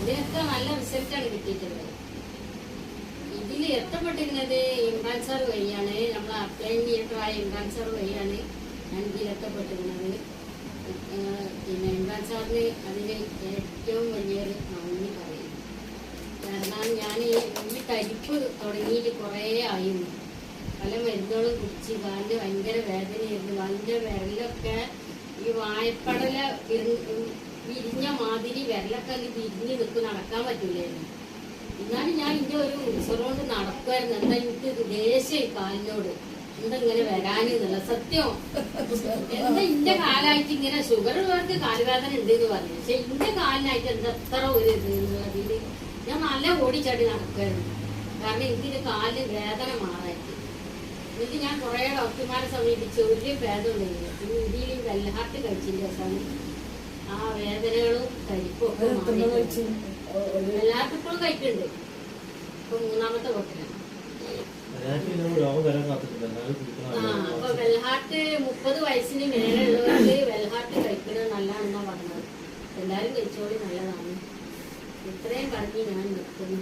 ഇതിനൊക്കെ നല്ല റിസൾട്ടാണ് കിട്ടിയിട്ടുള്ളത്. ഇതിൽ എത്തപ്പെട്ടിരുന്നത് ഇമ്രാൻ സാർ വഴിയാണ്, നമ്മൾ അപ്ലൈൻ തിയേറ്ററായ ഇമ്രാൻ സാർ വഴിയാണ് ഞാൻ ഇതിൽ എത്തപ്പെട്ടിരുന്നത്. പിന്നെ ഇമ്രാൻ സാറിന് അതിന് ഏറ്റവും വലിയൊരു നന്ദി പറയും. കാരണം ഞാൻ ഈ തരിപ്പ് തുടങ്ങിയിട്ട് കുറേ ആയിരുന്നു. പല മരുന്നുകളും കുടിച്ച് കാലിന് ഭയങ്കര വേദനയായിരുന്നു. കാലിൻ്റെ വിരലൊക്കെ ഈ വാഴപ്പടല വിരിഞ്ഞ മാതിരി വിരലൊക്കെ വിരിഞ്ഞ് നിൽക്കും, നടക്കാൻ പറ്റില്ലായിരുന്നു. എന്നാലും ഞാൻ ഇതിൻ്റെ ഒരു ഉത്സവം നടക്കുമായിരുന്നു. എന്താ എനിക്ക് ദേഷ്യം കാലിനോട്, എന്താ ഇങ്ങനെ വരാനെന്നുള്ള സത്യം. എന്താ ഇന്റെ കാലായിട്ട് ഇങ്ങനെ ഷുഗർ ഉള്ളവർക്ക് കാലുവേദന ഉണ്ട് എന്ന് പറഞ്ഞു. പക്ഷെ ഇന്റെ കാലിനായിട്ട് എന്താ എത്ര ഒരു ഇത് എന്നുള്ളതിൽ ഞാൻ നല്ല ഓടിച്ചാടി നടക്കുമായിരുന്നു. കാരണം എനിക്കിത് കാലിന് വേദന മാറായിട്ട്. എന്നിട്ട് ഞാൻ കുറേ ഡോക്ടർമാരെ സമീപിച്ച് ഒരു ഭേദമുണ്ടായില്ല. പിന്നെ ഇതിൽ വെല്ലഹാർട്ട് കഴിച്ചതിന്റെ ദിവസമാണ് ആ വേദനകളും തരിപ്പും ഒക്കെ മാറി. വെല്ലഹാർട്ട് ഇപ്പോഴും കഴിക്കുന്നുണ്ട്. ഇപ്പൊ 3ാമത്തെ ബോട്ടിലാണ്. അപ്പൊ വെൽഹാർട്ട് 30 വയസ്സിന് മേലുള്ളവർക്ക് വെൽഹാർട്ട് കഴിക്കുന്നത് നല്ലതാണെന്നാ പറഞ്ഞത്. എല്ലാരും കഴിച്ചോളി, നല്ലതാണ്. ഇത്രയും പറഞ്ഞ് ഞാൻ നിർത്തുന്നു.